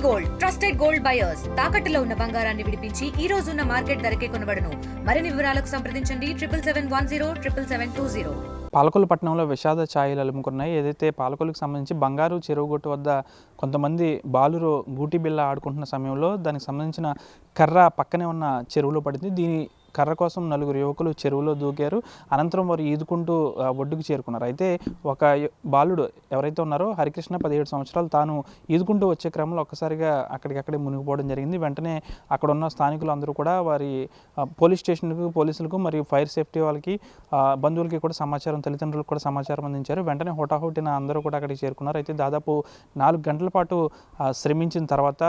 Gold trusted gold buyers తాకట్టులో ఉన్న బంగారాన్ని విడిపించి ఈ రోజు ఉన్న మార్కెట్ ధరకే కొనబడును. మరిన్ని వివరాలకు సంప్రదించండి 7771077720. పాలకొల్లు పట్టణంలో విషాద ఛాయలు అలుముకున్నాయి. ఏదైతే పాలకొల్లుకు సంబంధించి బంగారు చెరువుగొట్టు వద్ద కొంతమంది బాలురు గూటి బిళ్ళ ఆడుకుంటున్న సమయంలో దానికి సంబంధించిన కర్ర పక్కనే ఉన్న చెరువులో పడింది. దీని కర్ర కోసం నలుగురు యువకులు చెరువులో దూకారు. అనంతరం వారు ఈదుకుంటూ ఒడ్డుకు చేరుకున్నారు. అయితే ఒక బాలుడు ఎవరైతే ఉన్నారో హరికృష్ణ 17 సంవత్సరాలు తాను ఈదుకుంటూ వచ్చే క్రమంలో ఒక్కసారిగా అక్కడికక్కడే మునిగిపోవడం జరిగింది. వెంటనే అక్కడ ఉన్న స్థానికులు అందరూ కూడా వారి పోలీస్ స్టేషన్కు, పోలీసులకు మరియు ఫైర్ సేఫ్టీ వాళ్ళకి, బంధువులకి కూడా సమాచారం, తల్లిదండ్రులకు కూడా సమాచారం అందించారు. వెంటనే హోటాహోటిన అందరూ కూడా అక్కడికి చేరుకున్నారు. అయితే దాదాపు 4 గంటల పాటు శ్రమించిన తర్వాత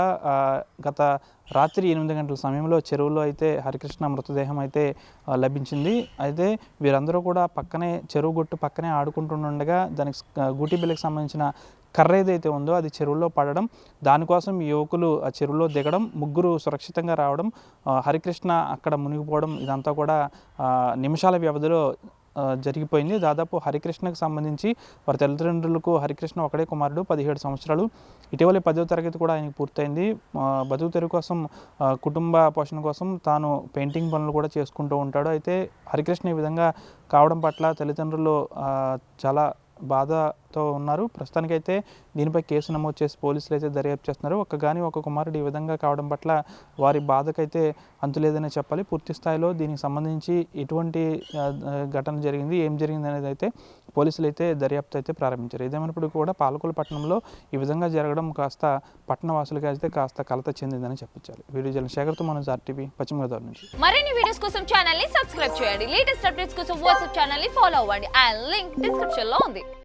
గత రాత్రి 8 గంటల సమయంలో చెరువులో అయితే హరికృష్ణ మృతదేహం అయితే లభించింది. అయితే వీరందరూ కూడా పక్కనే చెరువు గొట్టు పక్కనే ఆడుకుంటుండగా దానికి గూటి బిళ్ళకి సంబంధించిన కర్ర ఏదైతే ఉందో అది చెరువులో పడడం, దానికోసం యువకులు ఆ చెరువులో దిగడం, ముగ్గురు సురక్షితంగా రావడం, హరికృష్ణ అక్కడ మునిగిపోవడం, ఇదంతా కూడా నిమిషాల వ్యవధిలో జరిగిపోయింది. దాదాపు హరికృష్ణకు సంబంధించి వారి తల్లిదండ్రులకు హరికృష్ణ ఒకడే కుమారుడు, 17 సంవత్సరాలు. ఇటీవలే 10వ తరగతి కూడా ఆయనకు పూర్తయింది. బతుకు తెరువు కోసం, కుటుంబ పోషణ కోసం తాను పెయింటింగ్ పనులు కూడా చేసుకుంటూ ఉంటాడు. అయితే హరికృష్ణ ఈ విధంగా కావడం పట్ల తల్లిదండ్రులు చాలా బాధతో ఉన్నారు. ప్రస్తుతానికైతే దీనిపై కేసు నమోదు చేసి పోలీసులు అయితే దర్యాప్తు చేస్తున్నారు. ఒక కుమారుడు ఈ విధంగా కావడం పట్ల వారి బాధకైతే అంతులేదనే చెప్పాలి. పూర్తి స్థాయిలో దీనికి సంబంధించి ఎటువంటి ఘటన జరిగింది, ఏం జరిగింది అనేది అయితే పోలీసులు అయితే దర్యాప్తు అయితే ప్రారంభించారు. ఏదేమైనప్పుడు కూడా పాలకొల్లు పట్టణంలో ఈ విధంగా జరగడం కాస్త పట్టణవాసులుగా అయితే కాస్త కలత చెందిందని చెప్పించాలి. వీడియో జర్నలిస్ట్ శేఖర్తో మనోజ్, RTV, పశ్చిమ గోదావరి నుంచి. మరిన్ని వీడియోస్ కోసం ఛానల్ ని సబ్స్క్రైబ్ చేయండి. లేటెస్ట్ అప్డేట్స్ కోసం వాట్సాప్ ఛానల్ ని ఫాలో అవ్వండి. ఆ లింక్ డిస్క్రిప్షన్ లో ఉంది.